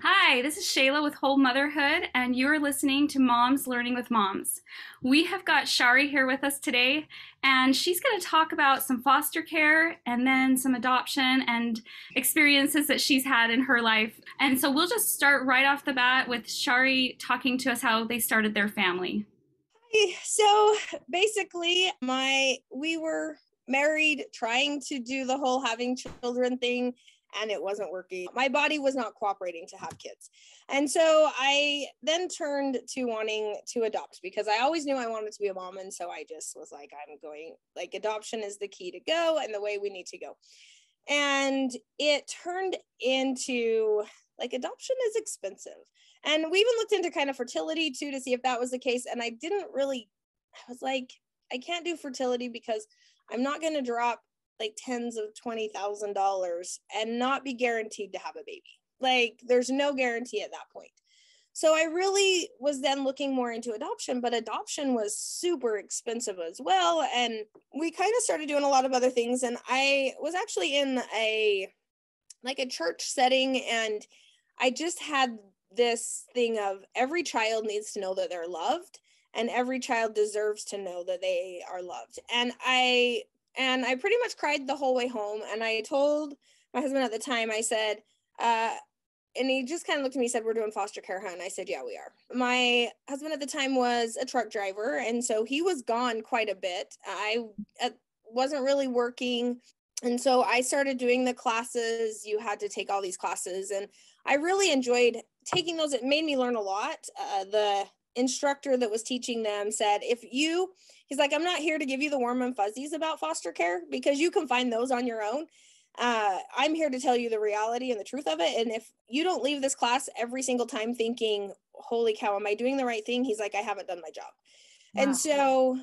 Hi, this is Shayla with Whole Motherhood, and you're listening to Moms Learning with Moms. We have got Shari here with us today, and she's going to talk about some foster care and then some adoption and experiences that she's had in her life. And so we'll just start right off the bat with Shari talking to us how they started their family. So basically, my we were married, trying to do the whole having children thing, and it wasn't working. My body was not cooperating to have kids. And so I then turned to wanting to adopt because I always knew I wanted to be a mom. And so I just was like, I'm going, like, adoption is the key to go and the way we need to go. And it turned into, like, adoption is expensive. And we even looked into kind of fertility too to see if that was the case. And I was like, I can't do fertility because I'm not going to drop like tens of $20,000 and not be guaranteed to have a baby. Like, there's no guarantee at that point. So I really was then looking more into adoption, but adoption was super expensive as well. And we kind of started doing a lot of other things. And I was actually in a church setting, and I just had this thing of every child needs to know that they're loved, and every child deserves to know that they are loved. And I pretty much cried the whole way home. And I told my husband at the time, I said, and he just kind of looked at me and said, "We're doing foster care, huh?" And I said, "Yeah, we are." My husband at the time was a truck driver, and so he was gone quite a bit. I wasn't really working. And so I started doing the classes. You had to take all these classes, and I really enjoyed taking those. It made me learn a lot. The instructor that was teaching them said, he's like, "I'm not here to give you the warm and fuzzies about foster care because you can find those on your own. I'm here to tell you the reality and the truth of it. And if you don't leave this class every single time thinking, holy cow, am I doing the right thing?" He's like, "I haven't done my job." Wow. And so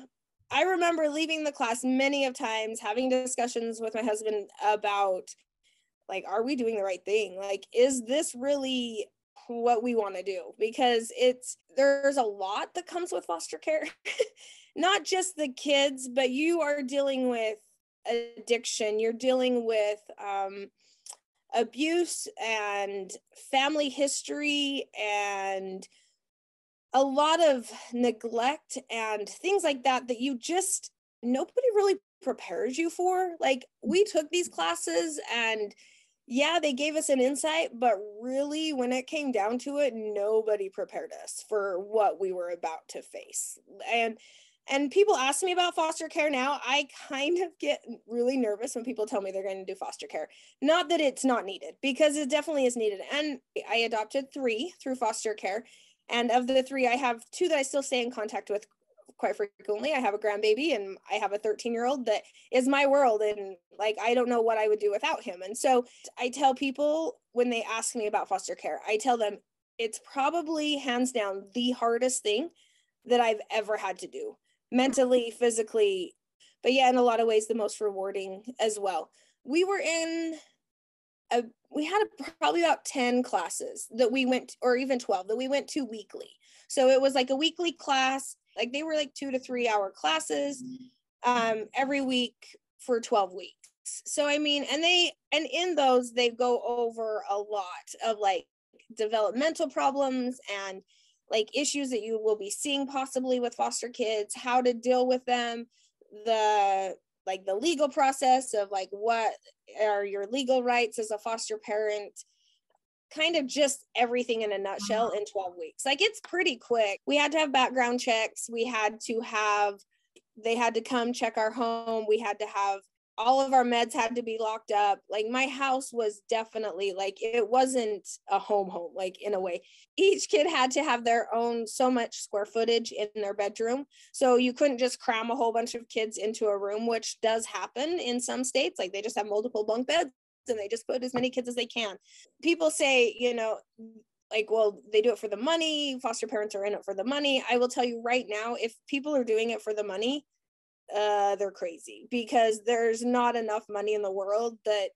I remember leaving the class many of times, having discussions with my husband about, like, are we doing the right thing? Like, is this really what we want to do? Because there's a lot that comes with foster care, not just the kids, but you are dealing with addiction, you're dealing with abuse and family history and a lot of neglect and things like that you just, nobody really prepares you for. Like, we took these classes and yeah, they gave us an insight, but really when it came down to it, nobody prepared us for what we were about to face. And people ask me about foster care now. I kind of get really nervous when people tell me they're going to do foster care. Not that it's not needed, because it definitely is needed. And I adopted 3 through foster care. And of the 3, I have 2 that I still stay in contact with quite frequently. I have a grandbaby and I have a 13-year-old that is my world. And, like, I don't know what I would do without him. And so I tell people when they ask me about foster care, I tell them it's probably hands down the hardest thing that I've ever had to do, mentally, physically, but yeah, in a lot of ways, the most rewarding as well. We were we had probably about 10 classes that we went, or even 12 that we went to weekly. So it was like a weekly class, like they were like 2 to 3 hour classes every week for 12 weeks. So, I mean, and in those, they go over a lot of, like, developmental problems and, like, issues that you will be seeing possibly with foster kids, how to deal with them, the legal process of, like, what are your legal rights as a foster parent, kind of just everything in a nutshell in 12 weeks. Like, it's pretty quick. We had to have background checks. They had to come check our home. We had to have all of our meds had to be locked up. Like, my house was definitely, like, it wasn't a home, like, in a way. Each kid had to have their own so much square footage in their bedroom. So you couldn't just cram a whole bunch of kids into a room, which does happen in some states. Like, they just have multiple bunk beds and they just put as many kids as they can. People say, like, well, they do it for the money. Foster parents are in it for the money. I will tell you right now, if people are doing it for the money, they're crazy, because there's not enough money in the world that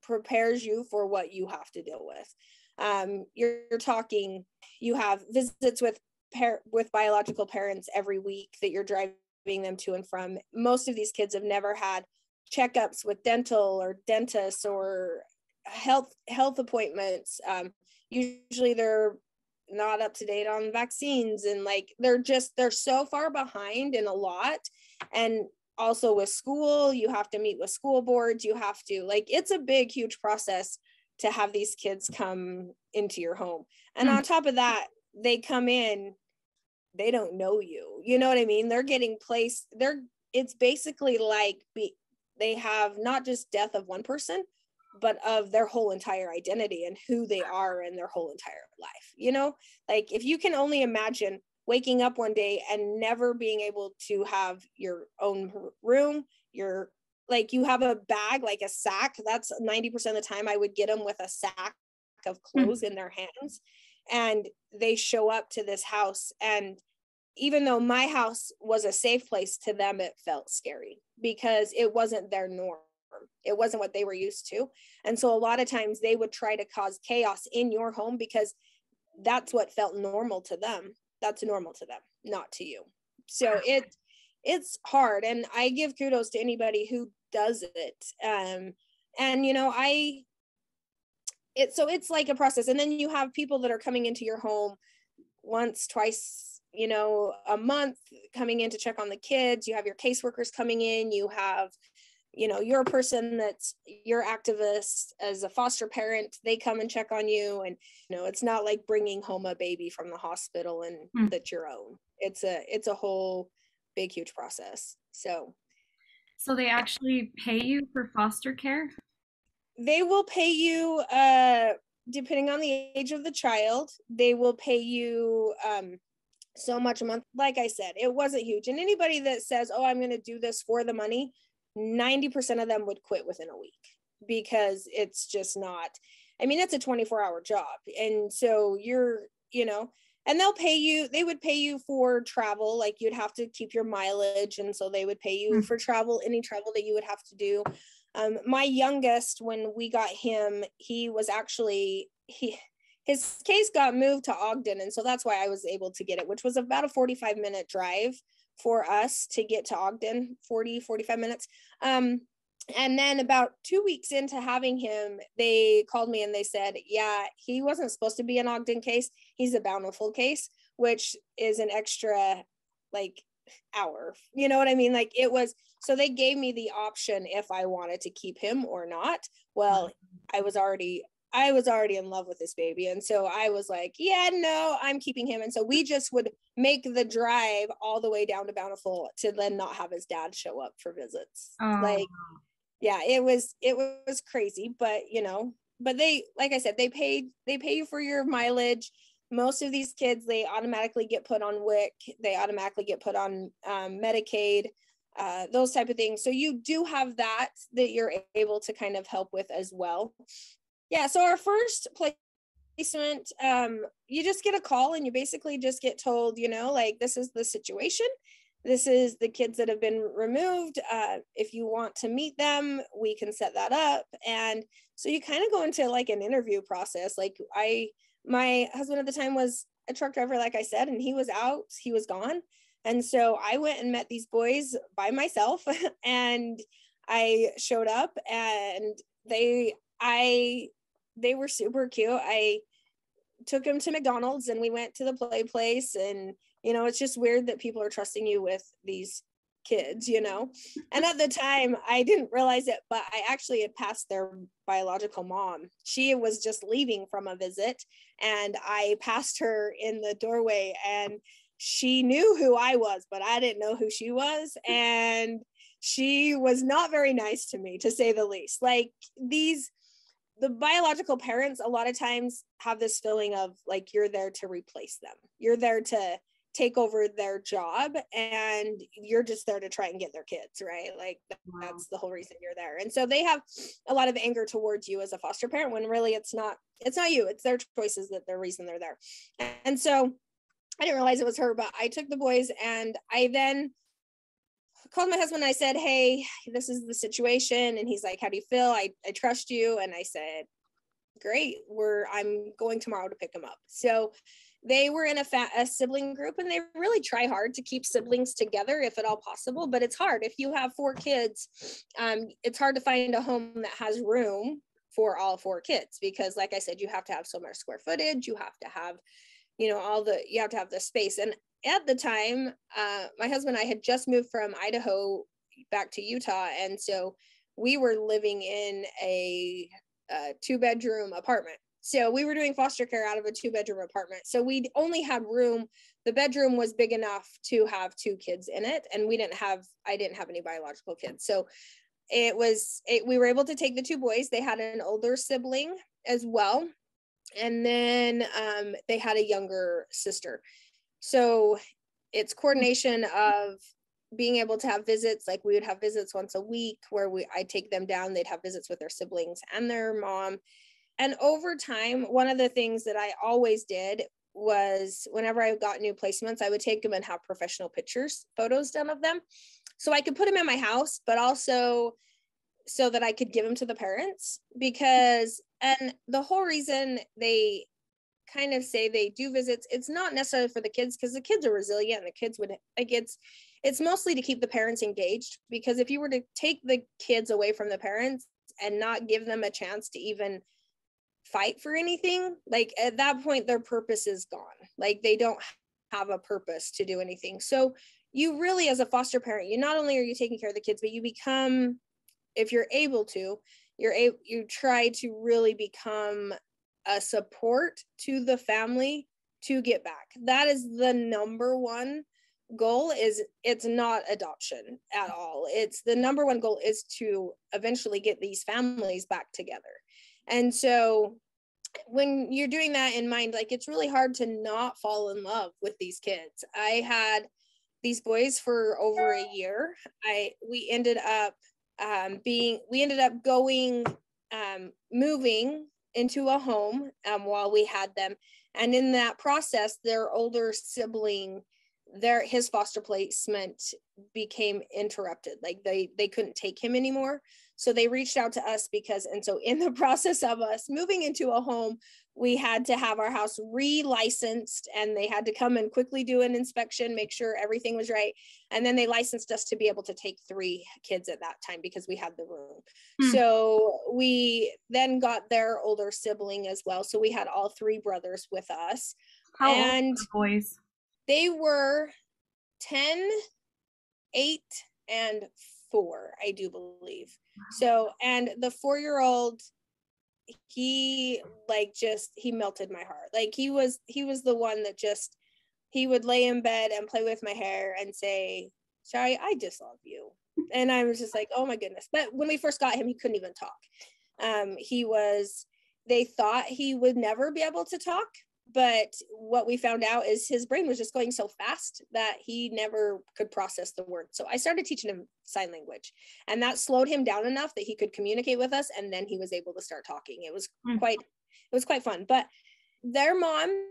prepares you for what you have to deal with. You're talking, you have visits with biological parents every week that you're driving them to and from. Most of these kids have never had checkups with dental or dentists or health appointments. usually they're not up to date on vaccines, and like they're so far behind in a lot. And also with school, you have to meet with school boards, you have to, like, it's a big huge process to have these kids come into your home. And on top of that, they come in, they don't know you, you know what I mean? They're getting placed, it's basically like they have not just death of one person, but of their whole entire identity and who they are and their whole entire life. You know, like if you can only imagine waking up one day and never being able to have your own room, like you have a bag, like a sack. That's 90% of the time I would get them with a sack of clothes in their hands, and they show up to this house. And even though my house was a safe place, to them it felt scary because it wasn't their norm. It wasn't what they were used to. And so a lot of times they would try to cause chaos in your home because that's what felt normal to them. That's normal to them, not to you. So it's hard. And I give kudos to anybody who does it. And you know, so it's like a process. And then you have people that are coming into your home once, twice, you know, a month, coming in to check on the kids. You have your caseworkers coming in, you have, you know, you're a person that's your activist as a foster parent, they come and check on you. And, you know, it's not like bringing home a baby from the hospital and that's your own. It's a whole big, huge process. So they actually pay you for foster care? They will pay you, depending on the age of the child, they will pay you so much a month. Like I said, it wasn't huge. And anybody that says, oh, I'm going to do this for the money, 90% of them would quit within a week because it's just not, I mean, it's a 24-hour job. And so you know, and they would pay you for travel. Like you'd have to keep your mileage. And so they would pay you for travel, any travel that you would have to do. My youngest, when we got him, he was actually, his case got moved to Ogden. And so that's why I was able to get it, which was about a 45-minute drive for us to get to Ogden, 45 minutes. And then about 2 weeks into having him, they called me and they said, yeah, he wasn't supposed to be an Ogden case. He's a Bountiful case, which is an extra like hour. You know what I mean? Like it was, so they gave me the option if I wanted to keep him or not. Well, I was already in love with this baby. And so I was like, yeah, no, I'm keeping him. And so we just would make the drive all the way down to Bountiful to then not have his dad show up for visits. Like, yeah, it was crazy, but you know, but they, like I said, they pay you for your mileage. Most of these kids, they automatically get put on WIC. They automatically get put on Medicaid, those type of things. So you do have that you're able to kind of help with as well. Yeah, so our first placement, you just get a call and you basically just get told, you know, like this is the situation. This is the kids that have been removed. If you want to meet them, we can set that up. And so you kind of go into like an interview process. Like my husband at the time was a truck driver, like I said, and he was gone. And so I went and met these boys by myself and I showed up and they were super cute. I took them to McDonald's and we went to the play place. And, you know, it's just weird that people are trusting you with these kids, you know? And at the time I didn't realize it, but I actually had passed their biological mom. She was just leaving from a visit and I passed her in the doorway and she knew who I was, but I didn't know who she was. And she was not very nice to me, to say the least. Like the biological parents a lot of times have this feeling of like, you're there to replace them. You're there to take over their job and you're just there to try and get their kids, right? Like that's the whole reason you're there. And so they have a lot of anger towards you as a foster parent when really it's not you, it's their choices that the reason they're there. And so I didn't realize it was her, but I took the boys and I then called my husband and I said, hey, this is the situation. And he's like, how do you feel? I trust you. And I said, great, I'm going tomorrow to pick them up. So they were in a sibling group and they really try hard to keep siblings together if at all possible, but it's hard. If you have 4 kids, it's hard to find a home that has room for all 4 kids, because like I said, you have to have so much square footage, you have to have, you have to have the space. And at the time, my husband and I had just moved from Idaho back to Utah. And so we were living in a 2-bedroom apartment. So we were doing foster care out of a 2-bedroom apartment. So we only had room. The bedroom was big enough to have 2 kids in it. And I didn't have any biological kids. So we were able to take the 2 boys. They had an older sibling as well. And then they had a younger sister. So it's coordination of being able to have visits. Like we would have visits once a week where I'd take them down. They'd have visits with their siblings and their mom. And over time, one of the things that I always did was whenever I got new placements, I would take them and have professional photos done of them. So I could put them in my house, but also so that I could give them to the parents, and the whole reason they kind of say they do visits, it's not necessarily for the kids, because the kids are resilient and the kids would it's mostly to keep the parents engaged, because if you were to take the kids away from the parents and not give them a chance to even fight for anything, like at that point their purpose is gone. Like they don't have a purpose to do anything. So you really, as a foster parent, you not only are you taking care of the kids, but you become, if you're able to, you try to really become a support to the family to get back. That is the number one goal. It's not adoption at all. It's the number one goal is to eventually get these families back together. And so when you're doing that in mind, like it's really hard to not fall in love with these kids. I had these boys for over a year. We ended up moving into a home while we had them. And in that process, their older sibling, his foster placement became interrupted. Like they couldn't take him anymore. So they reached out to us so in the process of us moving into a home, we had to have our house re-licensed, and they had to come and quickly do an inspection, make sure everything was right. And then they licensed us to be able to take 3 kids at that time because we had the room. So we then got their older sibling as well. So we had all 3 brothers with us. How old were the boys? They were 10, 8, and 4, I do believe. Wow. So, and the 4-year-old, he melted my heart. Like he was the one that he would lay in bed and play with my hair and say, "Shari, I just love you." And I was just like, oh my goodness. But when we first got him, he couldn't even talk. They thought he would never be able to talk. But what we found out is his brain was just going so fast that he never could process the word. So I started teaching him sign language, and that slowed him down enough that he could communicate with us. And then he was able to start talking. It was quite fun. But their mom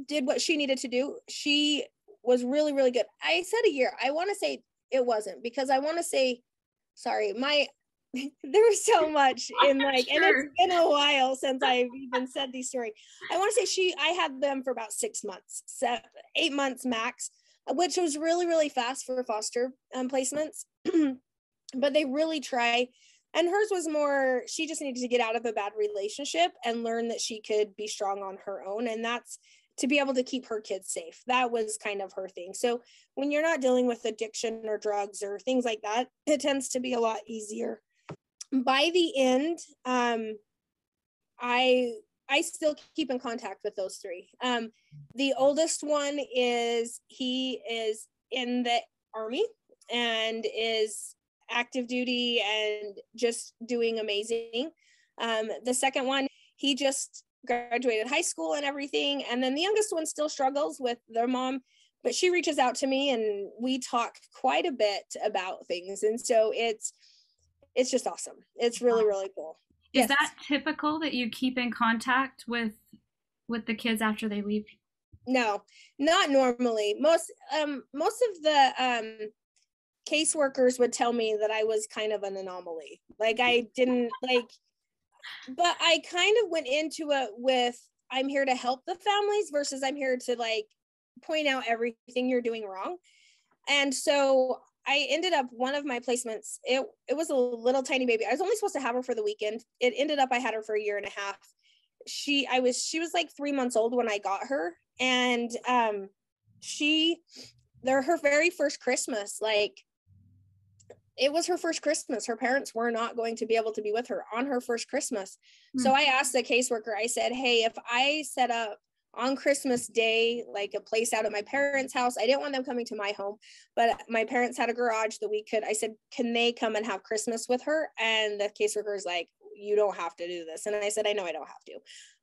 did what she needed to do. She was really, really good. I said a year. I want to say it wasn't, because I want to say, sorry, there was so much in and it's been a while since I've even said these stories. I want to say I had them for about 6 months, 8 months max, which was really, really fast for foster placements. But they really try. And hers was more, she just needed to get out of a bad relationship and learn that she could be strong on her own. And that's to be able to keep her kids safe. That was kind of her thing. So when you're not dealing with addiction or drugs or things like that, it tends to be a lot easier. By the end, I still keep in contact with those 3. The oldest one he is in the Army and is active duty and just doing amazing. The second one, he just graduated high school and everything. And then the youngest one still struggles with their mom, but she reaches out to me and we talk quite a bit about things. And so it's just awesome. It's really, really cool. Is that typical that you keep in contact with the kids after they leave? No, not normally. Most of the caseworkers would tell me that I was kind of an anomaly. Like I didn't but I kind of went into it with, I'm here to help the families versus I'm here to point out everything you're doing wrong. And so I ended up, one of my placements, it was a little tiny baby. I was only supposed to have her for the weekend. It ended up I had her for a year and a half. She was like 3 months old when I got her. And her very first Christmas, like, it was her first Christmas. Her parents were not going to be able to be with her on her first Christmas. So I asked the caseworker, I said, hey, if I set up on Christmas Day, like a place out at my parents' house, I didn't want them coming to my home, but my parents had a garage that I said, can they come and have Christmas with her? And the caseworker is like, you don't have to do this. And I said, I know I don't have to,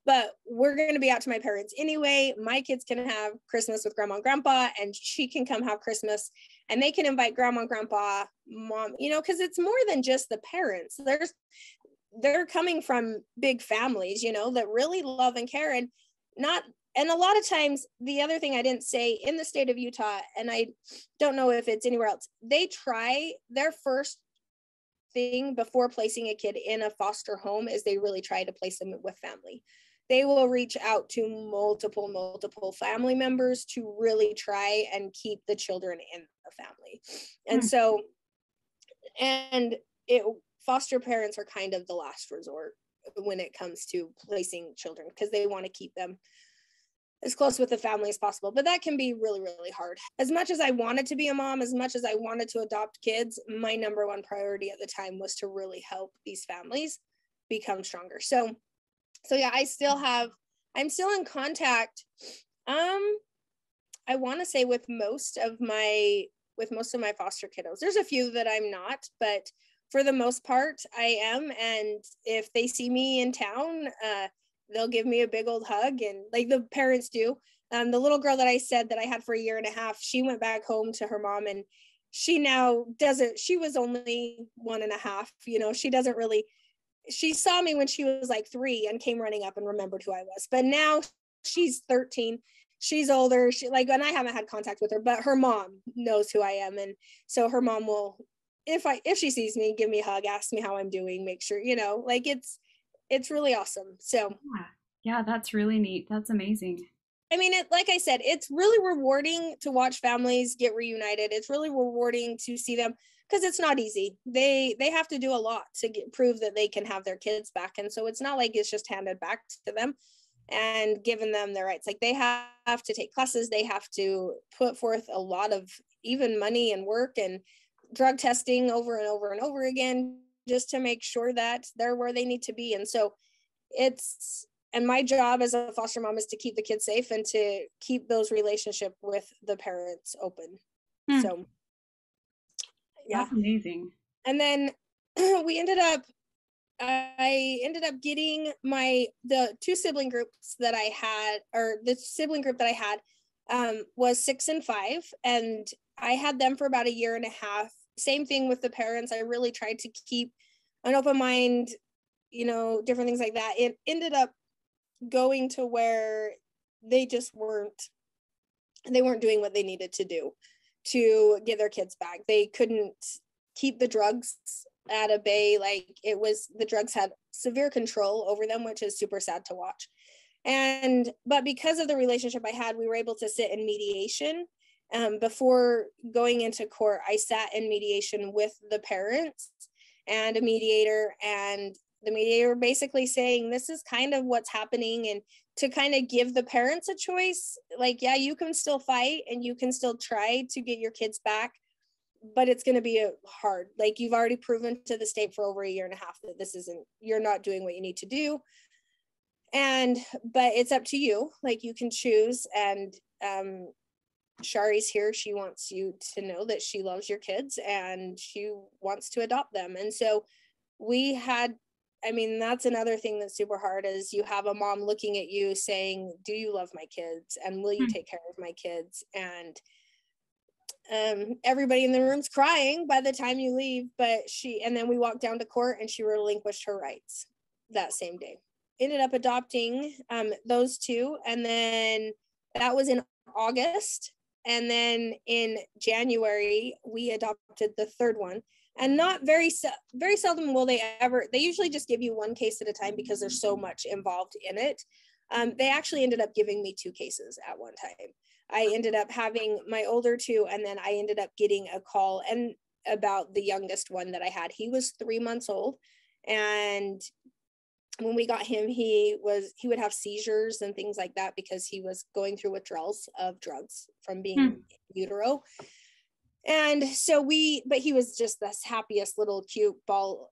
but we're going to be out to my parents anyway. My kids can have Christmas with grandma and grandpa, and she can come have Christmas, and they can invite grandma and grandpa, mom, because it's more than just the parents. They're coming from big families, that really love and care. And a lot of times, the other thing I didn't say, in the state of Utah, and I don't know if it's anywhere else, they try their first thing before placing a kid in a foster home is they really try to place them with family. They will reach out to multiple family members to really try and keep the children in the family. And so, foster parents are kind of the last resort when it comes to placing children, because they want to keep them as close with the family as possible. But that can be really, really hard. As much as I wanted to be a mom, as much as I wanted to adopt kids, my number one priority at the time was to really help these families become stronger. So yeah, I'm still in contact. I want to say with most of my foster kiddos. There's a few that I'm not, but for the most part, I am. And if they see me in town, they'll give me a big old hug, and like the parents do. The little girl that I said that I had for a year and a half, she went back home to her mom, and she now doesn't, she was only 1.5, she doesn't really, she saw me when she was like 3 and came running up and remembered who I was. But now she's 13. She's older. And I haven't had contact with her, but her mom knows who I am. And so her mom will, if she sees me, give me a hug, ask me how I'm doing, make sure, it's really awesome. So yeah, that's really neat. That's amazing. I mean, like I said, it's really rewarding to watch families get reunited. It's really rewarding to see them, because it's not easy. They have to do a lot to prove that they can have their kids back. And so it's not like it's just handed back to them and given them their rights. Like, they have to take classes. They have to put forth a lot of even money and work and drug testing over and over and over again, just to make sure that they're where they need to be. And so and my job as a foster mom is to keep the kids safe and to keep those relationships with the parents open. So yeah. That's amazing. And then I ended up getting the 2 sibling groups that I had, or the sibling group that I had was 6 and 5. And I had them for about a year and a half. Same thing with the parents. I really tried to keep an open mind, different things like that. It ended up going to where they just weren't doing what they needed to do to get their kids back. They couldn't keep the drugs at a bay. Like, the drugs had severe control over them, which is super sad to watch. But because of the relationship I had, we were able to sit in mediation. Before going into court, I sat in mediation with the parents and a mediator, and the mediator basically saying, this is kind of what's happening, and to kind of give the parents a choice. Like, yeah, you can still fight and you can still try to get your kids back, but it's going to be hard. Like, you've already proven to the state for over a year and a half that you're not doing what you need to do. But it's up to you. Like, you can choose. And Shari's here. She wants you to know that she loves your kids and she wants to adopt them. And so that's another thing that's super hard, is you have a mom looking at you saying, do you love my kids? And will you take care of my kids? And everybody in the room's crying by the time you leave, and then we walked down to court, and she relinquished her rights that same day. Ended up adopting those 2. And then that was in August. And then in January, we adopted the 3rd one. And not very seldom will they usually just give you one case at a time, because there's so much involved in it. They actually ended up giving me 2 cases at one time. I ended up having my older 2, and then I ended up getting a call and about the youngest one that I had. He was 3 months old, and when we got him, he would have seizures and things like that because he was going through withdrawals of drugs from being in utero. And so but he was just this happiest little cute ball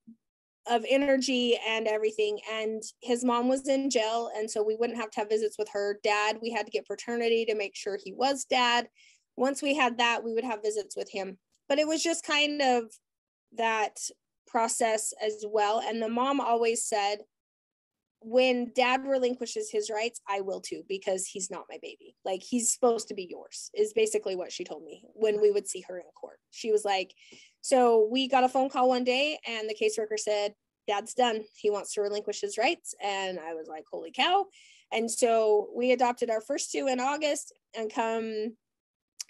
of energy and everything. And his mom was in jail, and so we wouldn't have to have visits with her. Dad, we had to get paternity to make sure he was dad. Once we had that, we would have visits with him. But it was just kind of that process as well. And the mom always said, when dad relinquishes his rights, I will too, because he's not my baby. Like, he's supposed to be yours, is basically what she told me when we would see her in court. She was like, so we got a phone call one day, and the caseworker said, dad's done. He wants to relinquish his rights. And I was like, holy cow. And so we adopted our first 2 in August, and come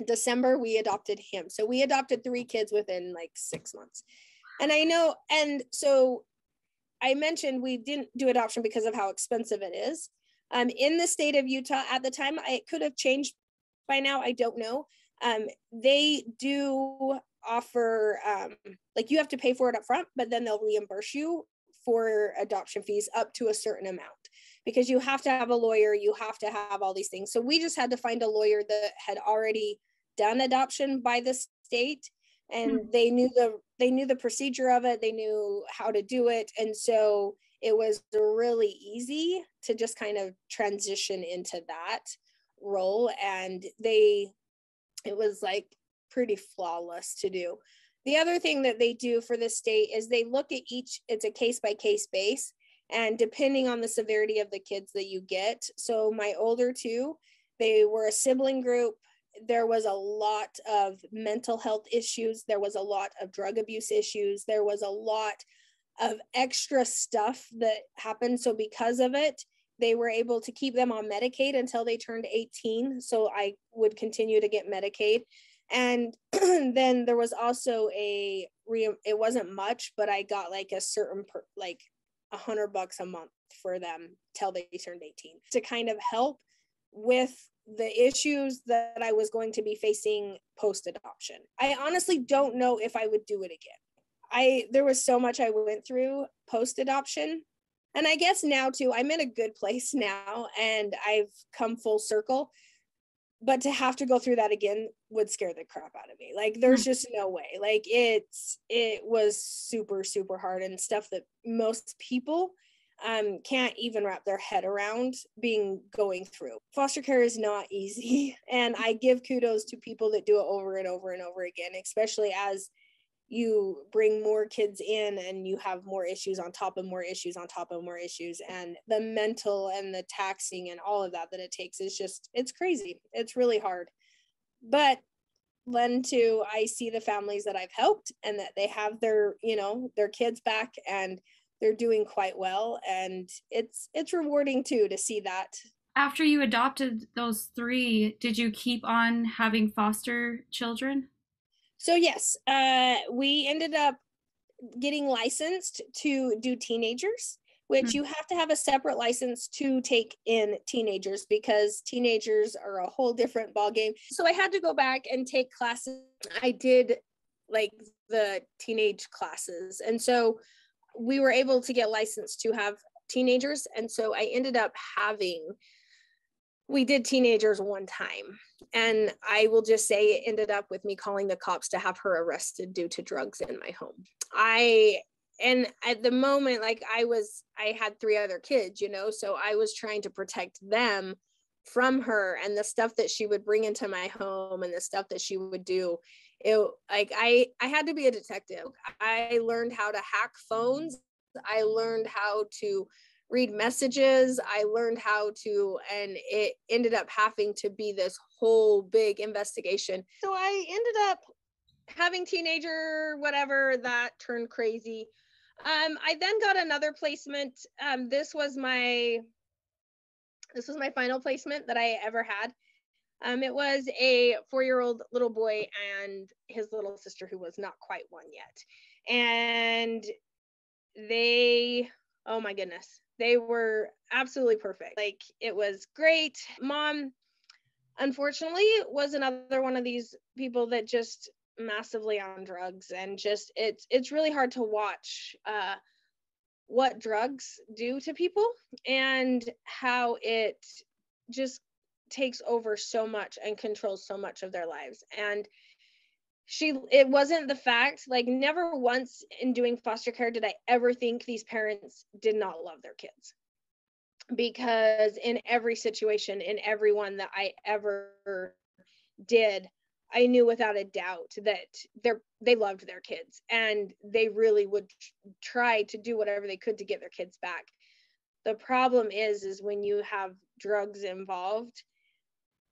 December, we adopted him. So we adopted 3 kids within like 6 months. And I know, and so I mentioned we didn't do adoption because of how expensive it is. In the state of Utah at the time, it could have changed by now, I don't know. They do offer, like, you have to pay for it up front, but then they'll reimburse you for adoption fees up to a certain amount, because you have to have a lawyer, you have to have all these things. So we just had to find a lawyer that had already done adoption by the state, and they knew the procedure of it, they knew how to do it. And so it was really easy to just kind of transition into that role. And it was like pretty flawless to do. The other thing that they do for the state is they look at it's a case by case base, and depending on the severity of the kids that you get. So my older 2, they were a sibling group. There was a lot of mental health issues. There was a lot of drug abuse issues. There was a lot of extra stuff that happened. So because of it, they were able to keep them on Medicaid until they turned 18. So I would continue to get Medicaid. And then there was also it wasn't much, but I got like a certain, like $100 a month for them till they turned 18 to kind of help with the issues that I was going to be facing post-adoption. I honestly don't know if I would do it again. There was so much I went through post-adoption. And I guess now too, I'm in a good place now, and I've come full circle. But to have to go through that again would scare the crap out of me. Like, there's just no way. Like, it was super, super hard, and stuff that most people can't even wrap their head around going through. Foster care is not easy. And I give kudos to people that do it over and over and over again, especially as you bring more kids in and you have more issues on top of more issues on top of more issues. And the mental and the taxing and all of that it takes is just, it's crazy. It's really hard. But then too, I see the families that I've helped and that they have their kids back, and they're doing quite well. And it's rewarding too, to see that. After you adopted those 3, did you keep on having foster children? So yes, we ended up getting licensed to do teenagers, which you have to have a separate license to take in teenagers, because teenagers are a whole different ballgame. So I had to go back and take classes. I did like the teenage classes. And so we were able to get licensed to have teenagers. And so I ended up we did teenagers one time, and I will just say it ended up with me calling the cops to have her arrested due to drugs in my home. And at the moment, like, I had 3 other kids, so I was trying to protect them from her and the stuff that she would bring into my home and the stuff that she would do. I had to be a detective. I learned how to hack phones. I learned how to read messages. I learned how to, and it ended up having to be this whole big investigation. So I ended up having teenager, whatever, that turned crazy. I then got another placement. This was my final placement that I ever had. It was a 4-year-old little boy and his little sister, who was not quite 1 yet. And oh my goodness, They were absolutely perfect. Like, it was great. Mom, unfortunately, was another one of these people that just massively on drugs, and just it's really hard to watch what drugs do to people, and how it just takes over so much and controls so much of their lives. And it wasn't the fact, like, never once in doing foster care did I ever think these parents did not love their kids, because in every situation, in every one that I ever did, I knew without a doubt that they loved their kids, and they really would try to do whatever they could to get their kids back. The problem is when you have drugs involved,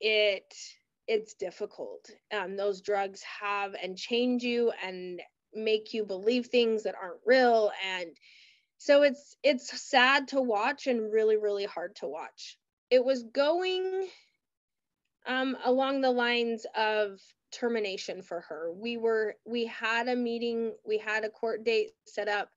it's difficult. Those drugs have and change you and make you believe things that aren't real, and so it's sad to watch and really, really hard to watch. It was going along the lines of termination for her. We had a meeting, we had a court date set up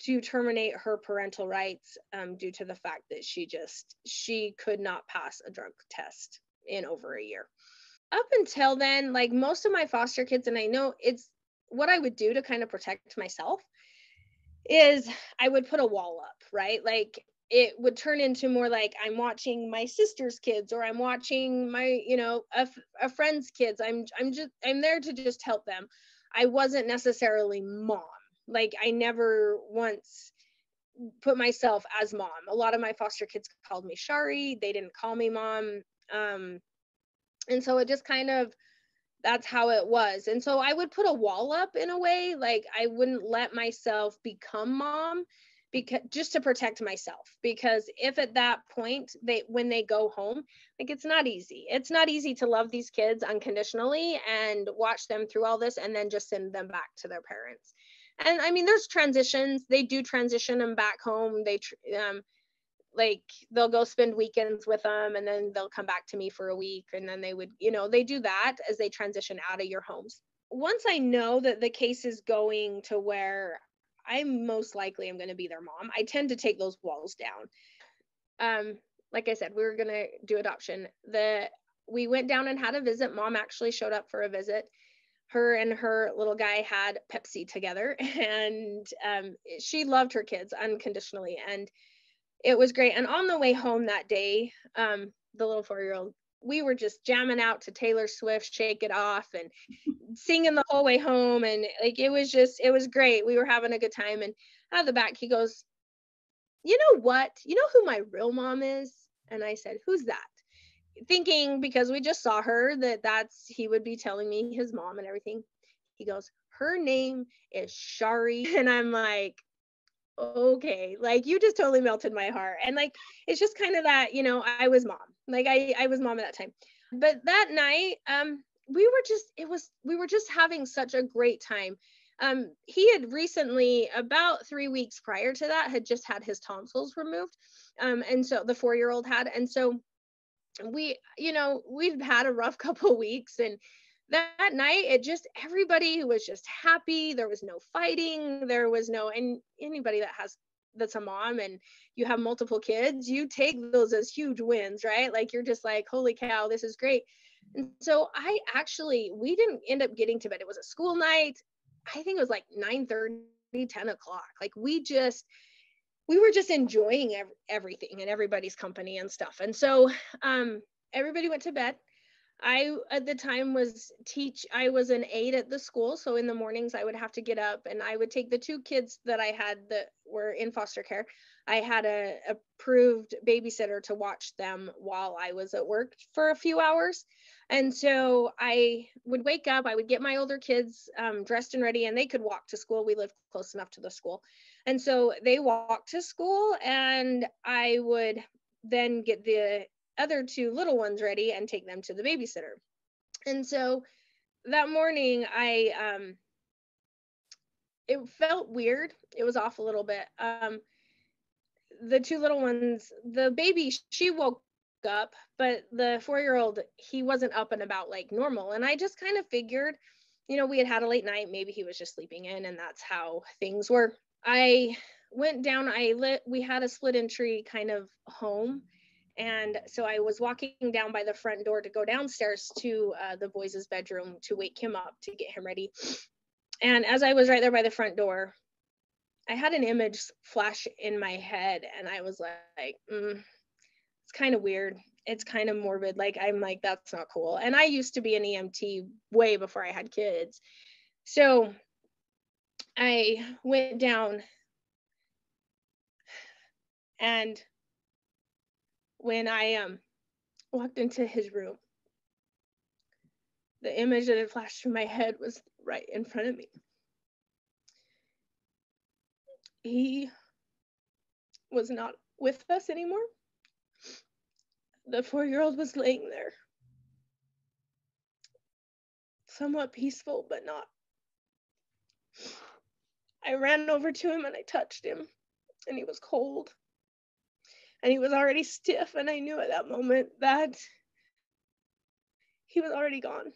to terminate her parental rights, due to the fact that she could not pass a drug test in over a year. Up until then, like most of my foster kids, and I know it's what I would do to kind of protect myself, is I would put a wall up, right? Like, it would turn into more like I'm watching my sister's kids, or I'm watching my, a friend's kids. I'm there to just help them. I wasn't necessarily mom. Like, I never once put myself as mom. A lot of my foster kids called me Shari. They didn't call me mom. And so it just kind of, that's how it was. And so I would put a wall up in a way, like I wouldn't let myself become mom, because just to protect myself, because if at that point when they go home, like, it's not easy to love these kids unconditionally and watch them through all this and then just send them back to their parents. And I mean, there's transitions, they do transition them back home. Like, they'll go spend weekends with them, and then they'll come back to me for a week, and then they would, they do that as they transition out of your homes. Once I know that the case is going to where I'm most likely I'm going to be their mom, I tend to take those walls down. Like I said, we were going to do adoption. We went down and had a visit. Mom actually showed up for a visit. Her and her little guy had Pepsi together, and she loved her kids unconditionally, and it was great. And on the way home that day, the little 4-year-old, we were just jamming out to Taylor Swift, Shake It Off, and singing the whole way home. And like, it was great. We were having a good time. And out of the back, he goes, "You know what? You know who my real mom is?" And I said, "Who's that?" Thinking, because we just saw her, he would be telling me his mom and everything. He goes, "Her name is Shari." And I'm like, okay, like, you just totally melted my heart. And like, it's just kind of that, I was mom. Like, I was mom at that time. But that night, we were just having such a great time. He had recently, about 3 weeks prior to that, had just had his tonsils removed. And so the 4-year-old had, and so we'd had a rough couple weeks, and that night, everybody was just happy. There was no fighting. There was no, and anybody that's a mom and you have multiple kids, you take those as huge wins, right? Like, you're just like, holy cow, this is great. And so we didn't end up getting to bed. It was a school night. I think it was like 9:30, 10 o'clock. Like, we were just enjoying everything and everybody's company and stuff. And so everybody went to bed. I, at the time, I was an aide at the school. So in the mornings I would have to get up, and I would take the 2 kids that I had that were in foster care. I had a approved babysitter to watch them while I was at work for a few hours. And so I would wake up, I would get my older kids dressed and ready, and they could walk to school. We lived close enough to the school. And so they walked to school, and I would then get the other 2 little ones ready and take them to the babysitter. And so that morning, it felt weird. It was off a little bit. The 2 little ones, the baby, she woke up, but the 4-year-old, he wasn't up and about like normal. And I just kind of figured, we had a late night. Maybe he was just sleeping in, and that's how things were. I went down, we had a split entry kind of home. And so I was walking down by the front door to go downstairs to the boys' bedroom to wake him up to get him ready. And as I was right there by the front door, I had an image flash in my head, and I was like, it's kind of weird. It's kind of morbid. Like, I'm like, that's not cool. And I used to be an EMT way before I had kids. So I went down, and when I walked into his room, the image that had flashed through my head was right in front of me. He was not with us anymore. The 4-year-old was laying there, somewhat peaceful, but not. I ran over to him and I touched him, and he was cold. And he was already stiff, and I knew at that moment that he was already gone.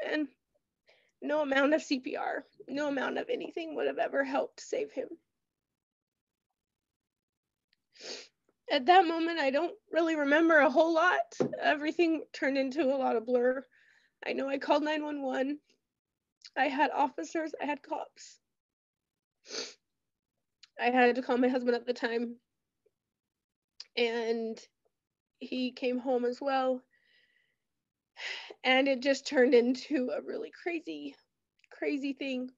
And no amount of CPR, no amount of anything would have ever helped save him. At that moment, I don't really remember a whole lot. Everything turned into a lot of blur. I know I called 911. I had officers, I had cops. I had to call my husband at the time, and he came home as well. And it just turned into a really crazy thing.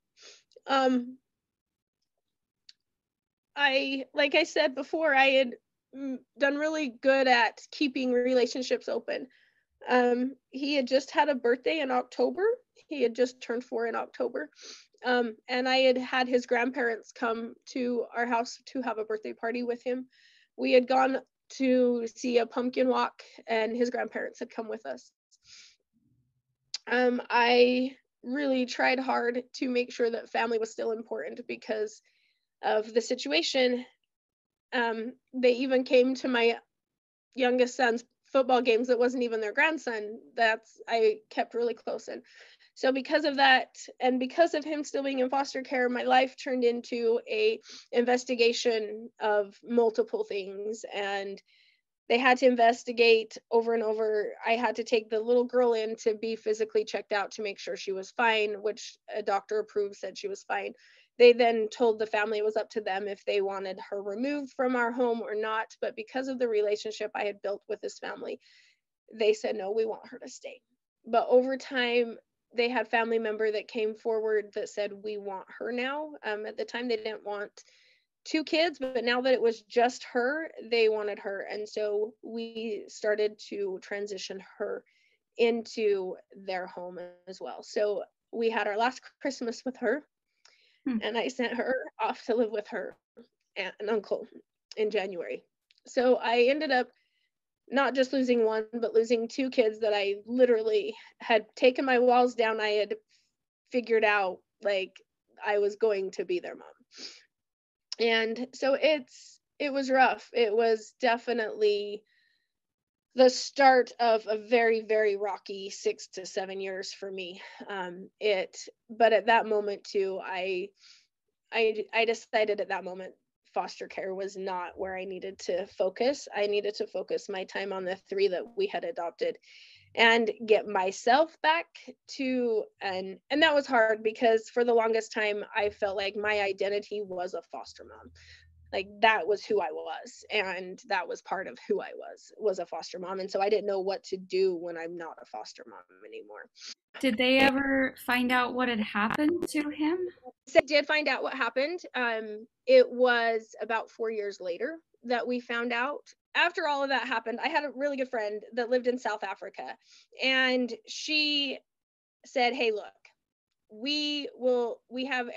Like I said before, I had done really good at keeping relationships open. He had just had a birthday in October. He had just turned 4 in October. And I had his grandparents come to our house to have a birthday party with him. We had gone to see a pumpkin walk, and his grandparents had come with us. I really tried hard to make sure that family was still important because of the situation. They even came to my youngest son's football games that wasn't even their grandson. I kept really close. And so because of that, and because of him still being in foster care, my life turned into a investigation of multiple things, and they had to investigate over and over. I had to take the little girl in to be physically checked out to make sure she was fine, which a doctor approved, said she was fine. They then told the family it was up to them if they wanted her removed from our home or not. But because of the relationship I had built with this family, they said, no, we want her to stay. But over time, they had family member that came forward that said, we want her now. At the time, they didn't want 2 kids, but now that it was just her, they wanted her. And so we started to transition her into their home as well. So we had our last Christmas with her, and I sent her off to live with her aunt and uncle in January. So I ended up not just losing 1, but losing 2 kids that I literally had taken my walls down. I had figured out like I was going to be their mom. And so it was rough. It was definitely the start of a very, very rocky 6 to 7 years for me. But at that moment too, I decided at that moment foster care was not where I needed to focus. I needed to focus my time on the 3 that we had adopted and get myself back to, and that was hard because for the longest time I felt like my identity was a foster mom. Like that was who I was, and that was part of who I was a foster mom. And so I didn't know what to do when I'm not a foster mom anymore. Did they ever find out what had happened to him? So I did find out what happened. It was about 4 years later that we found out. After all of that happened, I had a really good friend that lived in South Africa, and she said, hey, look, we have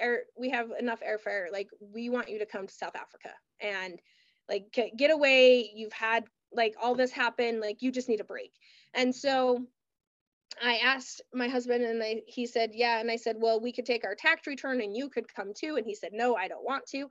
enough airfare. Like, we want you to come to South Africa and like get away. You've had like all this happen. Like, you just need a break. And so I asked my husband, and he said, yeah. And I said, well, we could take our tax return and you could come too. And he said, no, I don't want to.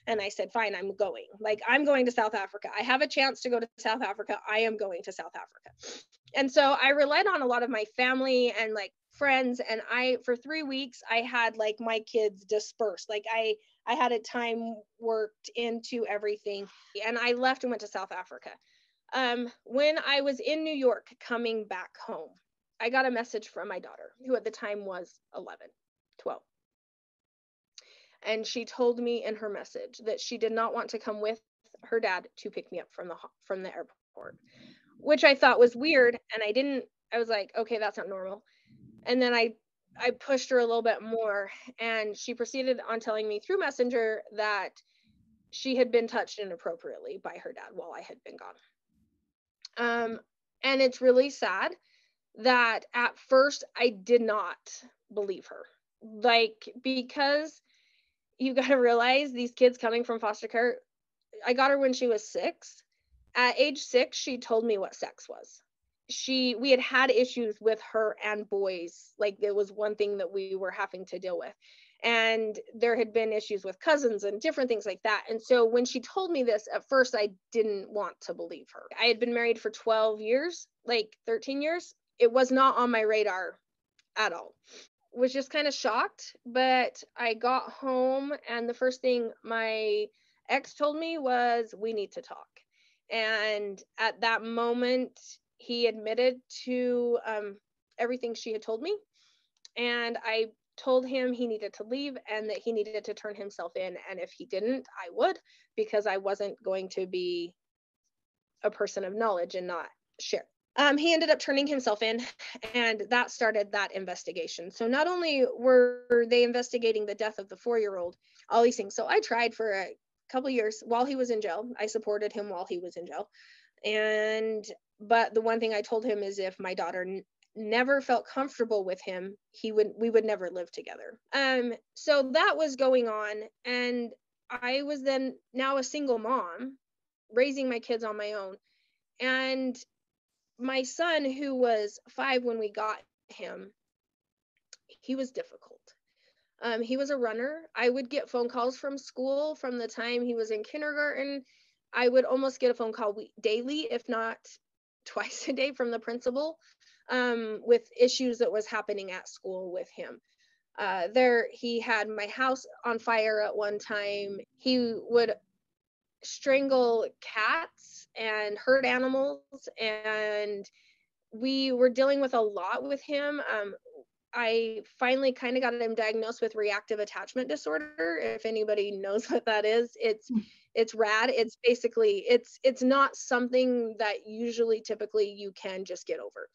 And I said, fine, I'm going. Like, I'm going to South Africa. I have a chance to go to South Africa. I am going to South Africa. And so I relied on a lot of my family and like friends, and for 3 weeks I had like my kids dispersed. Like I had a time worked into everything, and I left and went to South Africa. When I was in New York coming back home, I got a message from my daughter, who at the time was 11, 12. And she told me in her message that she did not want to come with her dad to pick me up from the airport, which I thought was weird. And I was like, okay, that's not normal. And then I pushed her a little bit more, and she proceeded on telling me through Messenger that she had been touched inappropriately by her dad while I had been gone. And it's really sad that at first I did not believe her. Like, because you got to realize these kids coming from foster care, I got her when she was 6. At age 6, she told me what sex was. We had issues with her and boys. Like, it was one thing that we were having to deal with. And there had been issues with cousins and different things like that. And so when she told me this, at first I didn't want to believe her. I had been married for 12 years, like 13 years. It was not on my radar at all. Was just kind of shocked, but I got home, and the first thing my ex told me was, we need to talk. And at that moment, he admitted to everything she had told me. And I told him he needed to leave and that he needed to turn himself in. And if he didn't, I would, because I wasn't going to be a person of knowledge and not share. He ended up turning himself in, and that started that investigation. So not only were they investigating the death of the 4-year-old, all these things. So I tried for a couple years while he was in jail. I supported him while he was in jail. But the one thing I told him is, if my daughter never felt comfortable with him, we would never live together. So that was going on, and I was then now a single mom, raising my kids on my own. And my son, who was 5 when we got him, he was difficult. He was a runner. I would get phone calls from school from the time he was in kindergarten. I would almost get a phone call daily, if not twice a day, from the principal with issues that was happening at school with him. He had my house on fire at one time. He would strangle cats and hurt animals, and we were dealing with a lot with him. I finally kind of got him diagnosed with reactive attachment disorder. If anybody knows what that is, it's rad. It's basically, it's not something that typically you can just get over.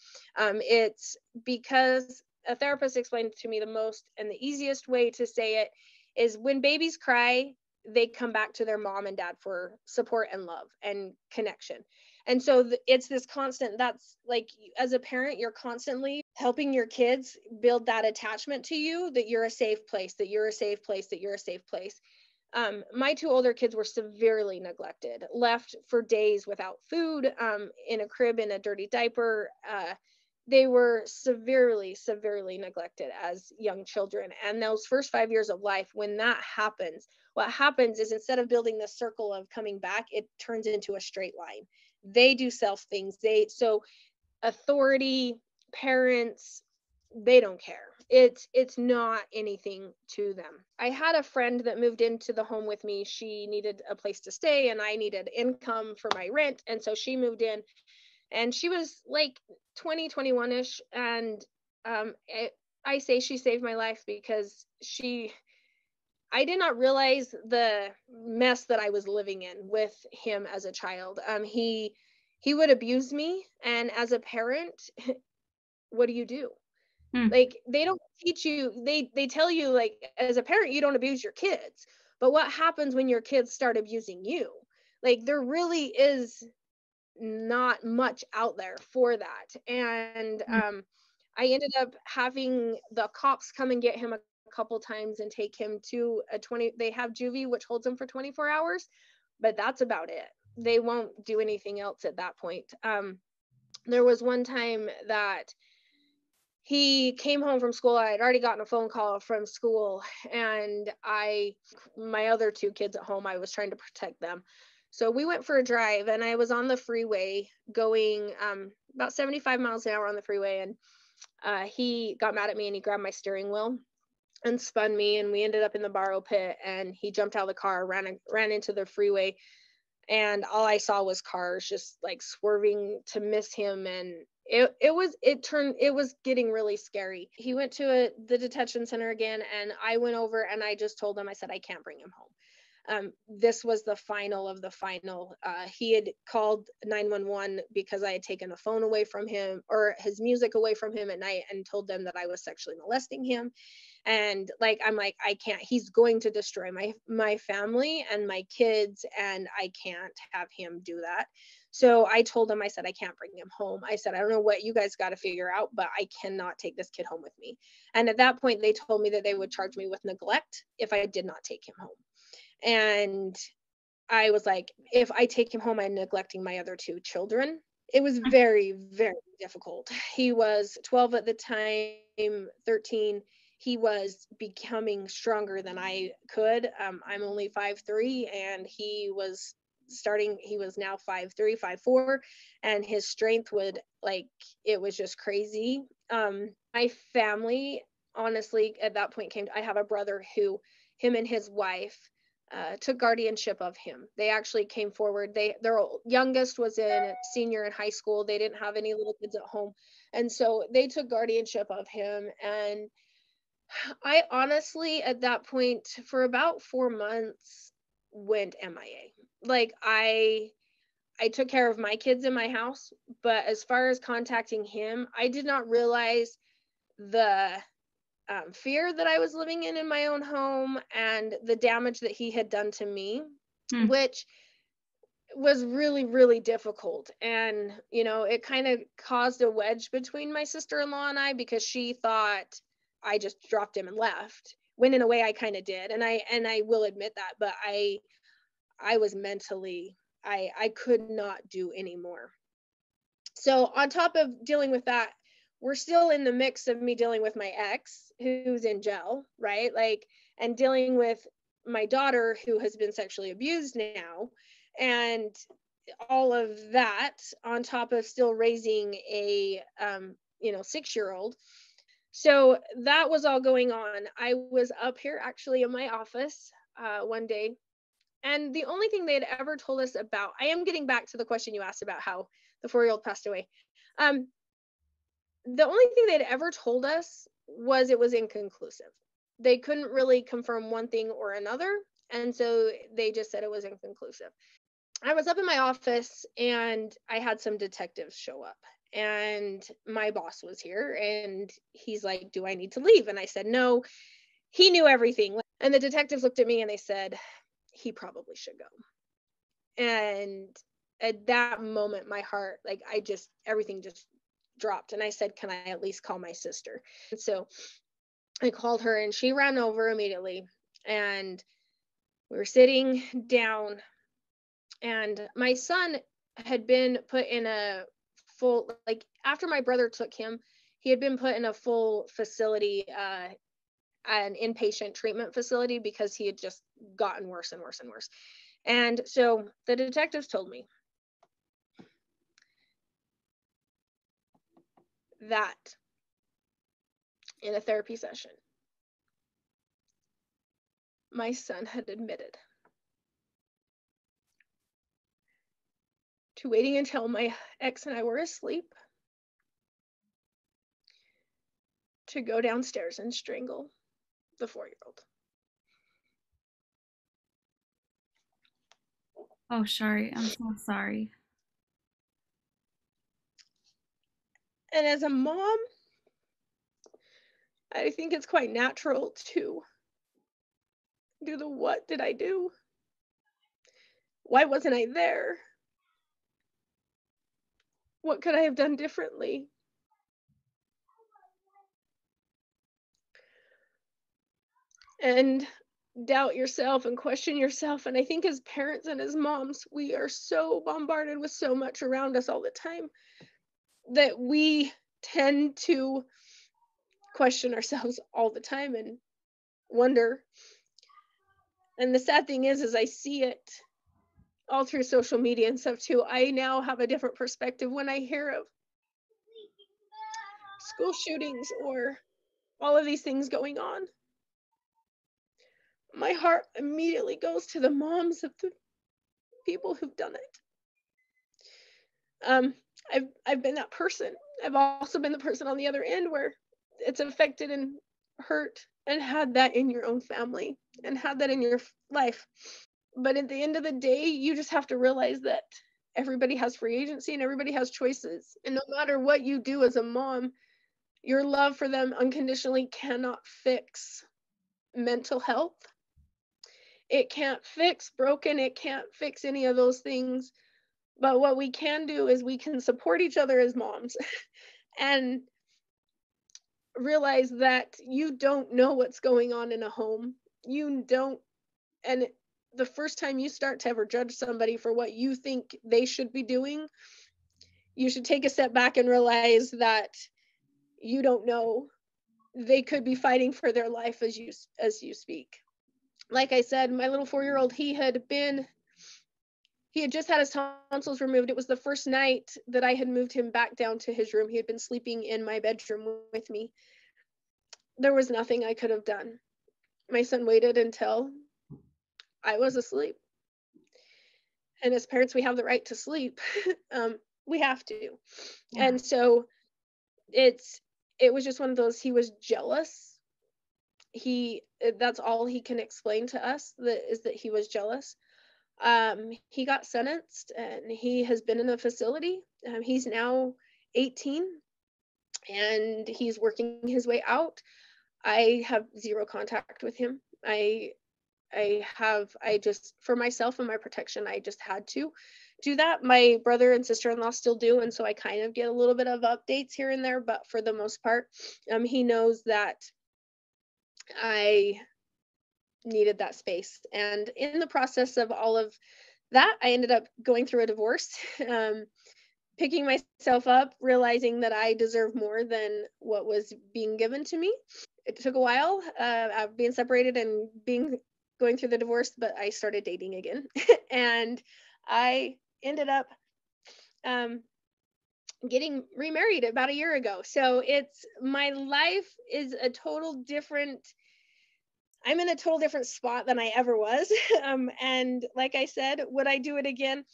It's because a therapist explained to me the most and the easiest way to say it is, when babies cry, they come back to their mom and dad for support and love and connection. And so it's this constant, that's like, as a parent, you're constantly helping your kids build that attachment to you, that you're a safe place, that you're a safe place, that you're a safe place. My 2 older kids were severely neglected, left for days without food, in a crib, in a dirty diaper. They were severely, severely neglected as young children. And those first 5 years of life, when that happens, what happens is, instead of building this circle of coming back, it turns into a straight line. They do self things. So authority, parents, they don't care. It's not anything to them. I had a friend that moved into the home with me. She needed a place to stay, and I needed income for my rent. And so she moved in, and she was like 20, 21-ish. And I say she saved my life because I did not realize the mess that I was living in with him as a child. He would abuse me, and as a parent, what do you do? Like, they don't teach you. They tell you, like, as a parent, you don't abuse your kids. But what happens when your kids start abusing you? Like, there really is not much out there for that. And I ended up having the cops come and get him a couple times and take him to they have juvie, which holds him for 24 hours, but that's about it. They won't do anything else at that point. There was one time that he came home from school. I had already gotten a phone call from school, and my other 2 kids at home, I was trying to protect them. So we went for a drive, and I was on the freeway going about 75 miles an hour on the freeway, and he got mad at me and he grabbed my steering wheel and spun me, and we ended up in the borrow pit, and he jumped out of the car, ran into the freeway, and all I saw was cars just like swerving to miss him. And it was getting really scary. He went to the detention center again, and I went over and I just told him, I said, I can't bring him home. This was the final of the final. He had called 911 because I had taken the phone away from him, or his music away from him at night, and told them that I was sexually molesting him. And like, I'm like, I can't, he's going to destroy my family and my kids, and I can't have him do that. So I told him, I said, I can't bring him home. I said, I don't know what you guys got to figure out, but I cannot take this kid home with me. And at that point, they told me that they would charge me with neglect if I did not take him home. And I was like, if I take him home, I'm neglecting my other two children. It was very, very difficult. He was 12 at the time, 13. He was becoming stronger than I could. I'm only 5'3", and he was now 5'3", 5'4", and his strength would, like, it was just crazy. My family, honestly, at that point I have a brother who, him and his wife, took guardianship of him. They actually came forward. Their youngest was in senior in high school. They didn't have any little kids at home. And so they took guardianship of him. And I honestly, at that point, for about 4 months, went MIA. Like, I took care of my kids in my house, but as far as contacting him, I did not realize the fear that I was living in my own home, and the damage that he had done to me, which was really, really difficult. And, it kind of caused a wedge between my sister-in-law and I, because she thought I just dropped him and left, when in a way I kind of did. And I will admit that, but I was mentally, I could not do anymore. So on top of dealing with that, we're still in the mix of me dealing with my ex who's in jail, right? Like, and dealing with my daughter who has been sexually abused now, and all of that on top of still raising a 6-year-old. So that was all going on. I was up here actually in my office one day, and the only thing they had ever told us about, I am getting back to the question you asked about how the 4-year-old passed away. The only thing they'd ever told us was it was inconclusive. They couldn't really confirm one thing or another, and so they just said it was inconclusive. I was up in my office, and I had some detectives show up, and my boss was here, and he's like, do I need to leave? And I said, no. He knew everything. And the detectives looked at me and they said, he probably should go. And at that moment, my heart, like, everything just dropped. And I said, can I at least call my sister? And so I called her, and she ran over immediately, and we were sitting down, and my son had been put in a full, like, after my brother took him, he had been put in a full facility, an inpatient treatment facility, because he had just gotten worse and worse and worse. And so the detectives told me that in a therapy session, my son had admitted to waiting until my ex and I were asleep to go downstairs and strangle the 4-year-old. Oh, Shari, I'm so sorry. And as a mom, I think it's quite natural to do the what did I do? Why wasn't I there? What could I have done differently? And doubt yourself and question yourself. And I think as parents and as moms, we are so bombarded with so much around us all the time that we tend to question ourselves all the time and wonder. And the sad thing is I see it all through social media and stuff too. I now have a different perspective when I hear of school shootings or all of these things going on, my heart immediately goes to the moms of the people who've done it. I've been that person. I've also been the person on the other end where it's affected and hurt and had that in your own family and had that in your life. But at the end of the day, you just have to realize that everybody has free agency and everybody has choices. And no matter what you do as a mom, your love for them unconditionally cannot fix mental health. It can't fix broken. It can't fix any of those things. But what we can do is we can support each other as moms and realize that you don't know what's going on in a home. You don't. And the first time you start to ever judge somebody for what you think they should be doing, you should take a step back and realize that you don't know. They could be fighting for their life as you speak. Like I said, my little 4-year-old, he had just had his tonsils removed. It was the first night that I had moved him back down to his room. He had been sleeping in my bedroom with me. There was nothing I could have done. My son waited until I was asleep. And as parents, we have the right to sleep. We have to. Yeah. And so it was just one of those, he was jealous. That's all he can explain to us, that he was jealous. He got sentenced and he has been in a facility. He's now 18 and he's working his way out. I have zero contact with him. I just, for myself and my protection, I just had to do that. My brother and sister-in-law still do, and so I kind of get a little bit of updates here and there, but for the most part, he knows that I needed that space. And in the process of all of that, I ended up going through a divorce, picking myself up, realizing that I deserve more than what was being given to me. It took a while of being separated and going through the divorce, but I started dating again. And I ended up getting remarried about a year ago. So my life is a total different, I'm in a total different spot than I ever was. And like I said, would I do it again?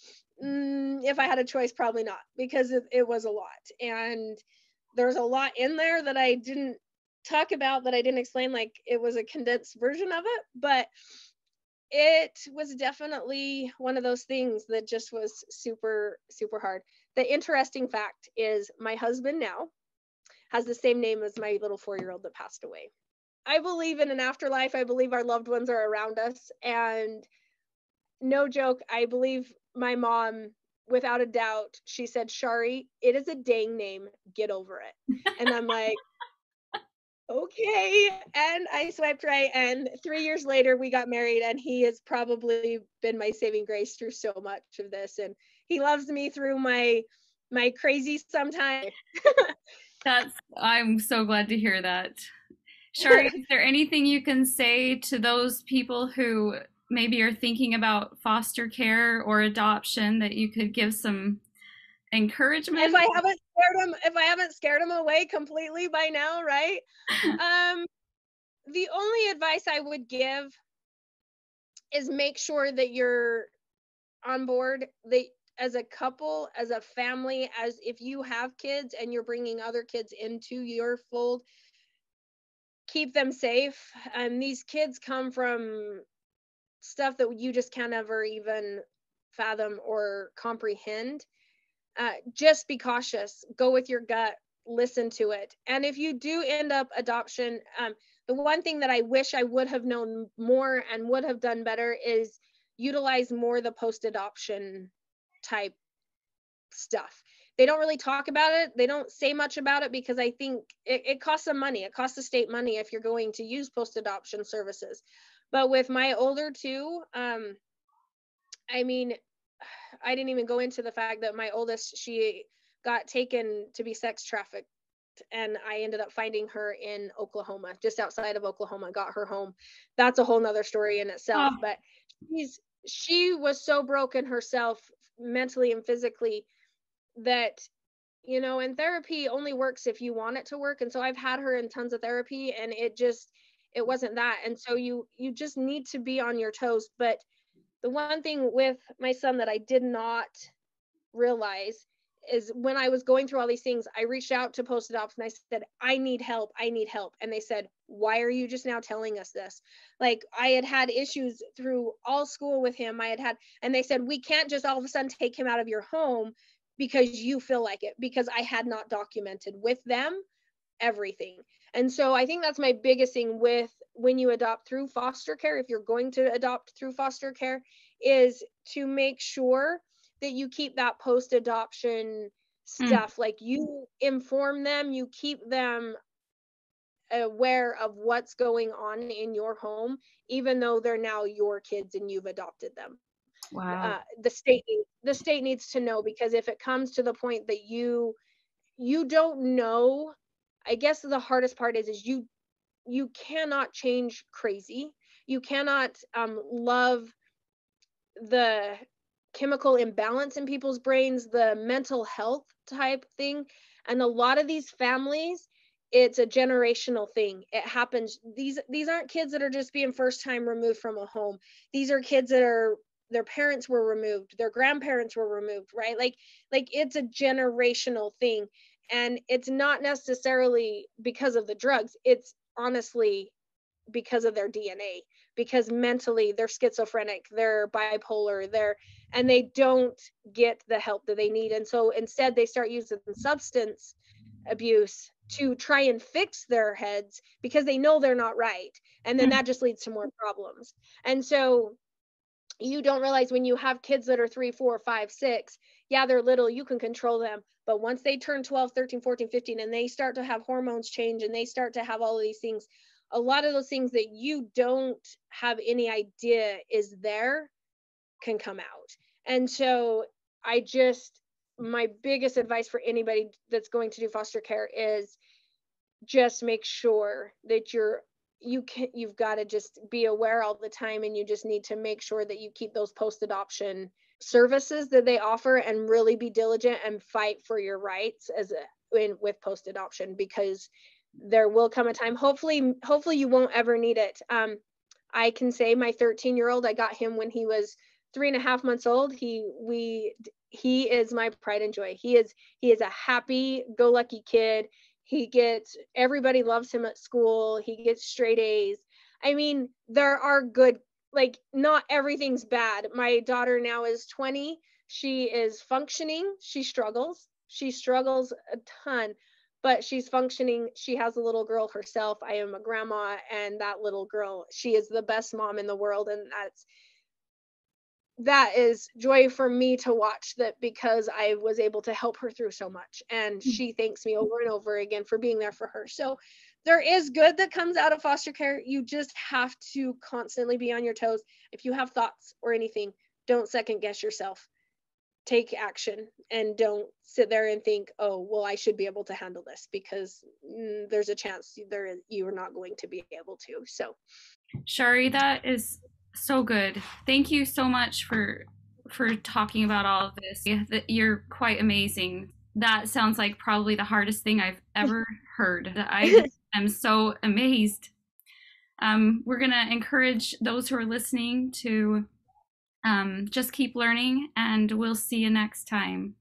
If I had a choice, probably not, because it was a lot. And there's a lot in there that I didn't talk about, that I didn't explain, like it was a condensed version of it, but it was definitely one of those things that just was super, super hard. The interesting fact is my husband now has the same name as my little 4-year-old that passed away. I believe in an afterlife. I believe our loved ones are around us. And no joke, I believe my mom, without a doubt, she said, "Shari, it is a dang name. Get over it." And I'm like, okay. And I swiped right. And 3 years later, we got married. And he has probably been my saving grace through so much of this. And he loves me through my crazy sometimes. I'm so glad to hear that. Shari, is there anything you can say to those people who maybe are thinking about foster care or adoption that you could give some encouragement? If I haven't scared them away completely by now, right? The only advice I would give is make sure that you're on board, that as a couple, as a family, as if you have kids and you're bringing other kids into your fold, keep them safe. These kids come from stuff that you just can't ever even fathom or comprehend. Just be cautious. Go with your gut. Listen to it. And if you do end up adoption, the one thing that I wish I would have known more and would have done better is utilize more the post-adoption type stuff. They don't really talk about it. They don't say much about it because I think it costs some money. It costs the state money if you're going to use post-adoption services. But with my older two, I mean, I didn't even go into the fact that my oldest, she got taken to be sex trafficked, and I ended up finding her in Oklahoma, just outside of Oklahoma, got her home. That's a whole nother story in itself. Oh. But she was so broken herself mentally and physically that And therapy only works if you want it to work. And so I've had her in tons of therapy, and it wasn't that. And so you just need to be on your toes. But the one thing with my son that I did not realize is when I was going through all these things, I reached out to Post Adoption. I said, I need help. I need help. And they said, why are you just now telling us this? Like, I had issues through all school with him. And they said, we can't just all of a sudden take him out of your home because you feel like it, because I had not documented with them everything. And so I think that's my biggest thing with when you adopt through foster care, if you're going to adopt through foster care, is to make sure that you keep that post-adoption stuff. Like, you inform them, you keep them aware of what's going on in your home, even though they're now your kids and you've adopted them. Wow. The state needs to know, because if it comes to the point that you don't know, I guess the hardest part is you cannot change crazy. You cannot love the chemical imbalance in people's brains, the mental health type thing. And a lot of these families, it's a generational thing. It happens. These aren't kids that are just being first time removed from a home. These are kids that are, their parents were removed, their grandparents were removed, right? Like it's a generational thing. And it's not necessarily because of the drugs. It's honestly because of their DNA, because mentally they're schizophrenic, they're bipolar, and they don't get the help that they need. And so instead they start using substance abuse to try and fix their heads because they know they're not right. And then that just leads to more problems. And so you don't realize when you have kids that are 3, 4, 5, 6, yeah, they're little, you can control them. But once they turn 12, 13, 14, 15, and they start to have hormones change and they start to have all of these things, a lot of those things that you don't have any idea is there can come out. And so my biggest advice for anybody that's going to do foster care is just make sure that you've got to just be aware all the time, and you just need to make sure that you keep those post-adoption services that they offer and really be diligent and fight for your rights with post-adoption, because there will come a time, hopefully you won't ever need it. I can say my 13-year-old, I got him when he was 3.5 months old. He is my pride and joy. He is a happy go lucky kid. Everybody loves him at school. He gets straight A's. I mean, there are good, like, not everything's bad. My daughter now is 20. She is functioning. She struggles a ton, but she's functioning. She has a little girl herself. I am a grandma, and that little girl, she is the best mom in the world. And that is joy for me to watch, that because I was able to help her through so much, and she thanks me over and over again for being there for her. So there is good that comes out of foster care. You just have to constantly be on your toes. If you have thoughts or anything, don't second guess yourself. Take action, and don't sit there and think, oh, well, I should be able to handle this, because there's a chance you're not going to be able to. So Shari, that is so good. Thank you so much for talking about all of this. You're quite amazing. That sounds like probably the hardest thing I've ever heard. I am so amazed. We're going to encourage those who are listening to just keep learning, and we'll see you next time.